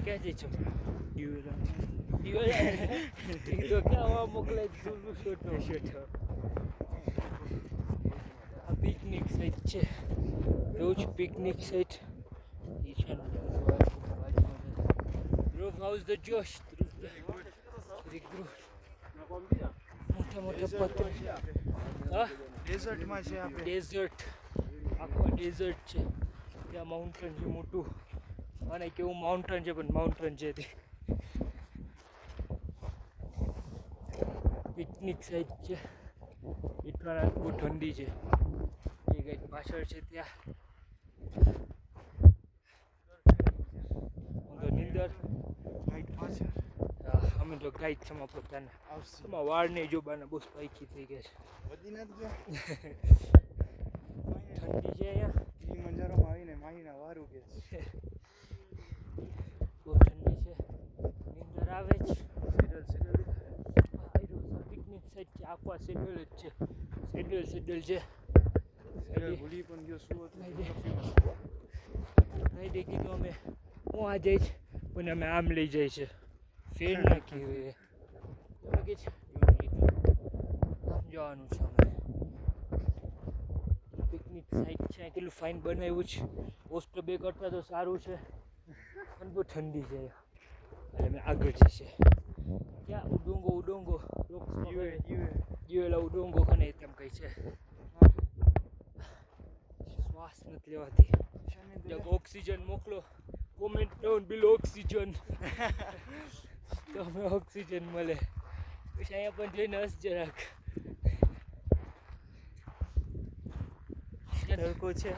ક્યાં જઈ છો? તો ક્યાં મોકલાય છોટો આ પિકનિક સાઇટ છે, રોજ picnic site. Roof house the Josh. મોટા મોટા પથ્થર. હા ડેઝર્ટમાં છે આપણે. ડેઝર્ટ, આખો ડેઝર્ટ છે. ત્યાં માઉન્ટેન છે મોટું, અને કેવું માઉન્ટેન છે પણ માઉન્ટેન છે તે. પિકનિક સાઇટ છે. એટલા બહુ ઠંડી છે. એ કંઈક પાછળ છે ત્યાં. તો નિંદર ગાઈડ પાછળ. અમે તો ગાઈડ છે પોતાના. એમાં વાળ નહીં જોબાના બહુ સ્પાઈકી થઈ ગયા છે. વધી નથી ગયા. ઠંડી છે અહીંયા. કિલિમંજારોમાં આવીને માહીના વાર ઉગે છે. બહુ ઠંડી છે, નિંદર આવે જ. પિકનિક સાઇટ છે, આખો શેડ્યુલ જ છે. શેડ્યુલ છે. ભૂલી પણ ગયો શું હતું. ફ્રાઈડે કીધું અમે હું આ જઈશ પણ અમે આમ લઈ જાય છે. ફેર નાખી હોય કે છે આમ જવાનું છે અમારે. પિકનિક સાઇટ છે, કેટલું ફાઇન બનાવ્યું છે. પોસ્ટ બે કરતાં તો સારું છે, પણ બહુ ઠંડી છે એટલે અમે આગળ જઈએ. ક્યાં ઉડોંગો જીવેલા ઉડોંગો કને તેમ કહી છે. શ્વાસ નથી લેવાતી. ઓક્સિજન મોકલો, કોમેન્ટ ડાઉન બિલો ઓક્સિજન. તો અમે ઓક્સિજન મળે. પછી અહીંયા પણ જઈને હસ જરાક. તડકો છે,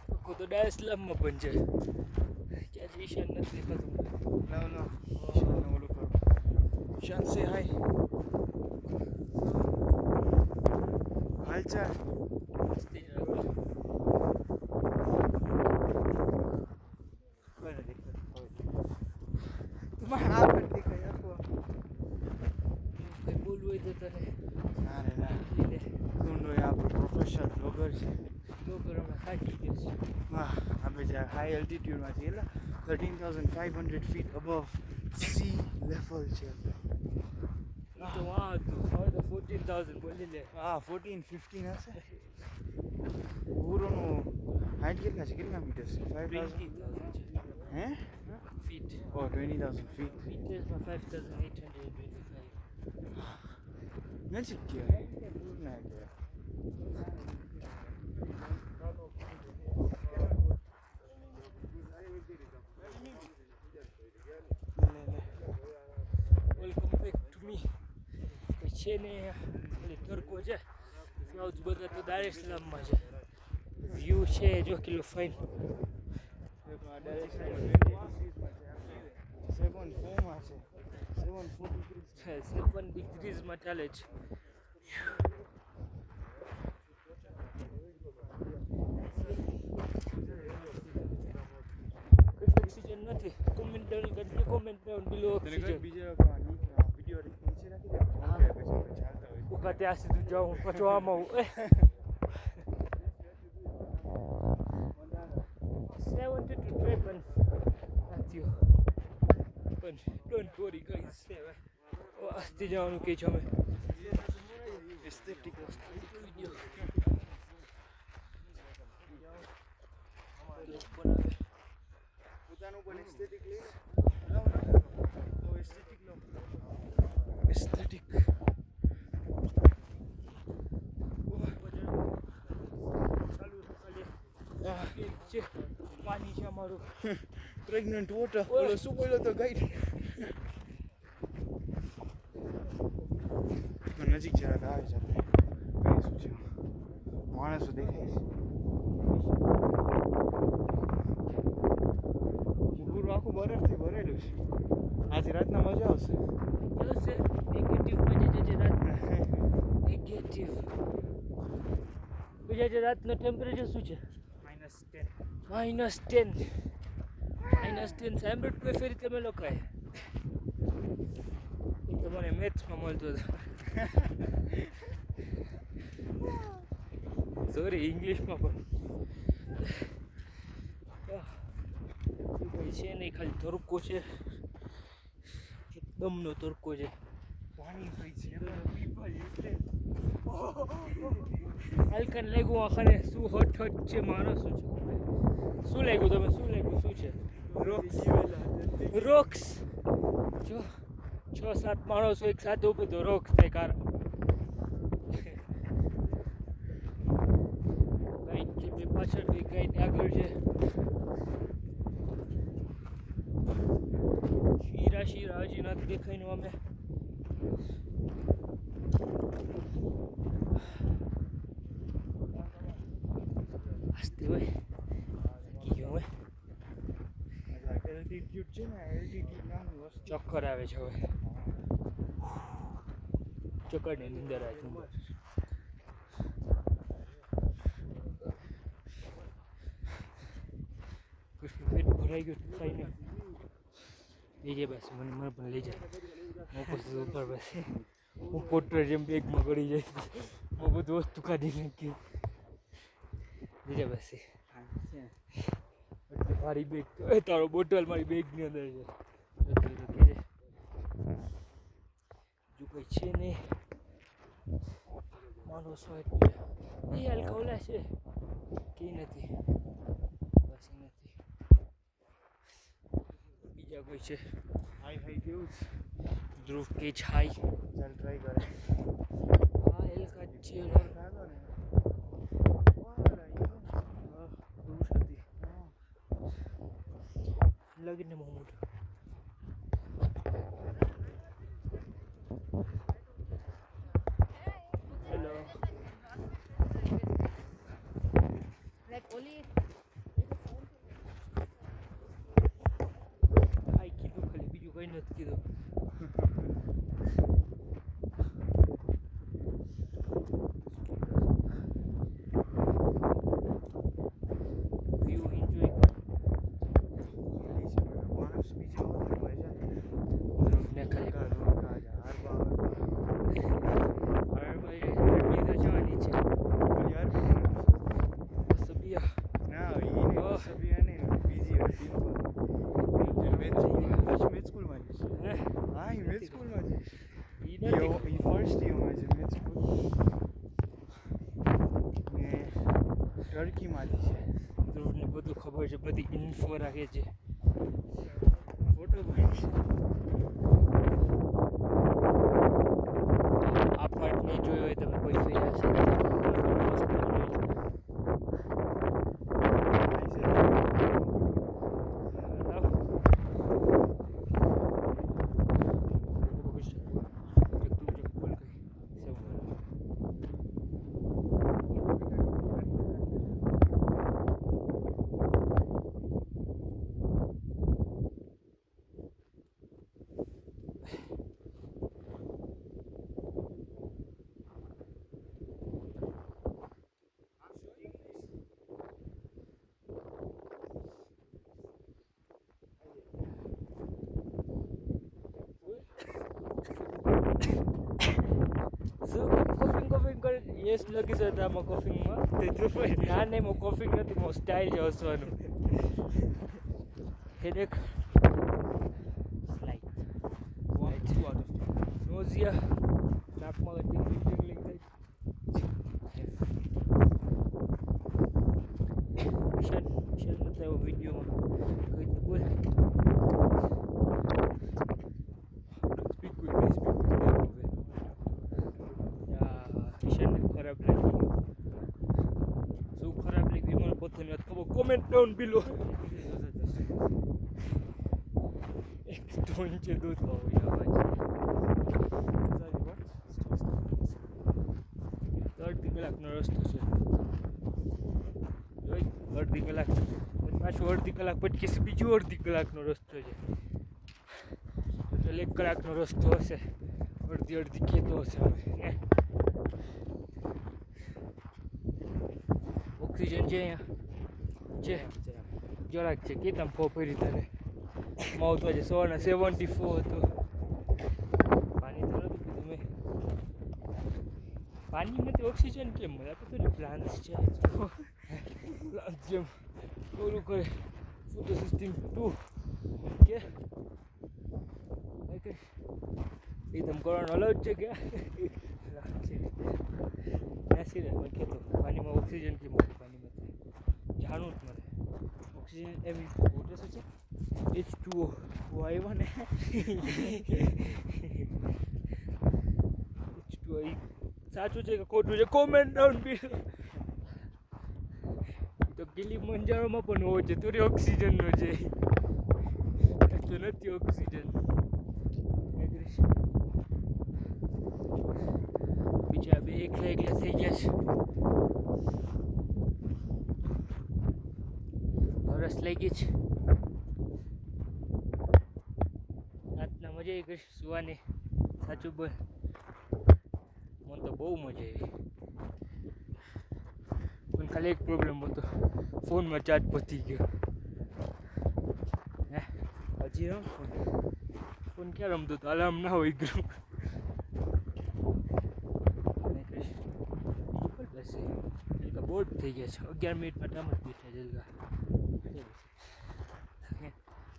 તડકો તો ડાયસ્લામમાં પણ છે. ક્યાં ઈશાન નથી દેખાતું. ઓલું કરો. શાન સે હાય. હાલચાલ. કંઈ બોલવું હોય તો તને. ના રે ના. ઊંડો આપણો પ્રોફેશનલ બ્લોગર છે. બ્લોગર અમે થાકી ગયો છે. હા, આપણે જ્યાં હાઈ એલ્ટિટ્યુડમાં છીએ એટલે 13,500 ફીટ અબવ સી લેવલ છે. તો વાહ હતું, હવે તો 14,000 બોલી લે. હા 14-15 હશે. ઉરોનું હાઈટ કેટલા છે, કેટલા મીટર છે? 5,000 હે ફીટ. ઓ 20,000 ફીટ. મીટર્સમાં 5,825. નજીક કહેવાય. ના કહેવાય. Welcome back to me. છે ને ખાલી તડકો છે. ક્લાઉડ્સ બધા તો દારેસલામમાં છે. વ્યૂ છે જો કેટલું ફાઇન. 7 ડિગ્રીઝમાં ચાલે છે. ઓક્સિજન નથી. કોમેન્ટ ડાઉન કરજો, કોમેન્ટ ડાઉન બિલો ઓક્સિજન. બીજા વિડીયો નીચે નાખી દે. ઉકા ત્યાં સુધી જાઉં પછી આમાં 70 to try પણ નથી. પણ ડોન્ટ વરી ગાઈસ. આસ્તે જવાનું કે છે અમે. એસ્થેટિક વિડીયો પોતાનું પણ એસ્થેટિક લઈ લો. એસ્થેટિક લો. એસ્થેટિક છે. પાણી છે અમારું. Pregnant water. ઓલો શું બોલ્યો તો ગાઈડ. નજીક જરાક આવે છે આપણે. કઈ શું છે માણસો દેખાય છે. પૂરું આખું બરફથી ભરેલું છે. આજે રાતના મજા આવશે. જશે નેગેટિવ મજા જજે રાતના. નેગેટિવ બીજા જે રાતનું ટેમ્પરેચર શું છે? -10. -10 સાંભળ્યું કોઈ ફેરી તમે લોકોએ? એ તો મને મેથ્સમાં મળતો હતો. સોરી ઇંગ્લિશમાં પણ કંઈ છે નહીં. નહીં, ખાલી તડકો છે, એકદમનો તડકો છે. પાણી થઈ છે પીપાઈ એટલે હાલકાને લાગ્યું આખાને શું હટ છે માણસ શું લાગ્યું તમે શું લાગ્યું શું છે? રોક્સ જો 6-7 માણસો એક સાથે ઉભો તો રોક્સ થાય કારણ ગાઈડ છે બે પાછળ બે ગાઈડ આગળ છે. શીરા હજી નથી દેખાયનું અમે હસતે હોય ગયો હોય એલ્ટિટ્યુડ છે ને એલ્ટિટ્યુડ નામની વસ્તુ ચક્કર આવે છે હવે ચક્કરની અંદર આવે છે. પેટ ભરાઈ ગયું ખાઈને લઈ જાય બસ મને પણ લઈ જાય હું પછી ઉપર બસ હું પોટર જેમ બેગમાં ગળી જાય હું બધું વસ્તુ કાઢી નાખી લઈ જાય બસ મારી બેગ તારો બોટલ મારી બેગની અંદર છે જો કંઈ છે નહીં મારો સ્વાઈટ એ હલકા છે કે નથી બસ એ નથી બીજા કોઈ છે હાઈ કેવું છે ધ્રુવ કે હાઈ ચાલ ટ્રાય કરે હા હલકા જ છે ખાધો ને લગીને મોમોટ હેલો આઈ કીધું ખાલી બીજું કંઈ નથી કીધું વ્યૂ એન્જોય માણસ બીજો હોય છે ને ખાલી ટર્કીમાંથી છે ધ્રુવને બધું ખબર છે બધી ઇન્ફો રાખે છે ફોટો પાડીશ આ પાર્ટ નહીં જોયો હોય તમે કોઈ ફેર્યા છે કોફિંગ કરે યસ લગી જતા આમાં કોફિંગમાં તે ધ્રુવ ના નહીં એમાં કોફિંગ નથી એમાં સ્ટાઇલ છે હસવાનું હેડેક સ્લાઇડ નોઝિયા નાકમાં ટિંગલિંગ ટિંગલિંગ થાય શેર નથી આવ્યો વિડીયોમાં કઈ તો બોલ સ્પીક ક્વિકલી ખરાબ લાગી શું ખરાબ લાગ્યું મને પોતાને ખબર કોમેન્ટ ડાઉન બિલો એક તો નીચે દૂધ અડધી કલાકનો રસ્તો છે અડધી કલાક પાછું અડધી કલાક પછી બીજું અડધી કલાકનો રસ્તો છે એટલે 1 કલાકનો રસ્તો હશે અડધી ખેતો હશે હવે ને ઓક્સિજન છે અહીંયા છે જરાક છે કે તમે ફોફરી તને માઉથ વાજે 74 હતું પાણી તો નતું પીધું મેં પાણીમાંથી ઓક્સિજન કેમ મળે આ તો થોડી પ્લાન્ટ્સ છે પ્લાન્ટ જેમ ઓલું કરે ફોટોસિસ્ટમ 2 કે એકદમ કરવાનો અલગ છે કે બેસી રહે મને કહેતો પાણીમાં ઓક્સિજન કે મળે પાણીમાં જાણવું જ મળે ઓક્સિજન એવી વોટર શું છે H2O આવ્યો ને H2O સાચું છે કે ખોટું છે કોમેન્ટ ડાઉન બિલો તો ગિલી મંજારોમાં પણ હોવો છે થોડી ઓક્સિજનનો છે તો નથી ઓક્સિજન બીજા બે એકલા થઈ ગયા છે વરસ લઈ ગઈ છે રાતના મજા આવી ગઈ સુવાની સાચું બોલ મને તો બહુ મજા આવી પણ ખાલી એક પ્રોબ્લેમ હતો ફોનમાં ચાર્જ પતી ગયો હે હજી રમ ફોન ક્યાં રમતો હતો અલાર્મ ના હોય ગયું બેસે જલકા બોર્ડ થઈ ગયા છે 11 મિનિટમાં ટાઈમ જ બેઠા જલકા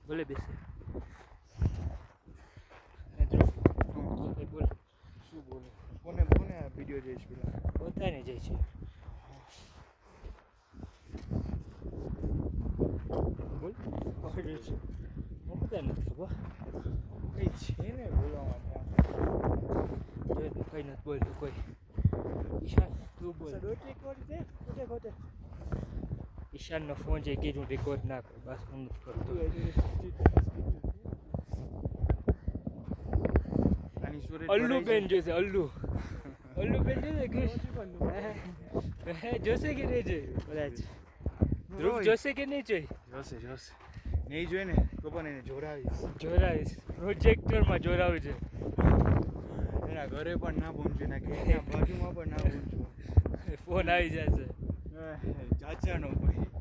ભલે બેસે બોલ શું બોલે કોને આ વિડીયો જોઈશ પેલા બધાને જાય છે બોલ પકડ્યું છે હું બધા નથી ખબર કઈ છે ને બોલવા માટે જોઈ તું કઈ નથી બોલતું કોઈ ઈશાન તું બોલ ઈશાનનો ફોન છે કે હું રેકોર્ડ ના કરું બસ હું નથી કરતો અલ્લુ બેન જોશે અલ્લુ બેન જોશે કે જોશે કે નહીં જોઈ કદાચ ધ્રુવ જોશે કે નહીં જોઈ જોશે નહીં જોઈ ને તો પણ એને જોરાવીશ પ્રોજેક્ટરમાં જોરાવું છે એના ઘરે પણ ના પહોંચ્યું એના ઘરના બાજુમાં પણ ના પહોંચ્યું ફોન આવી જશે ચાચાનો ભાઈ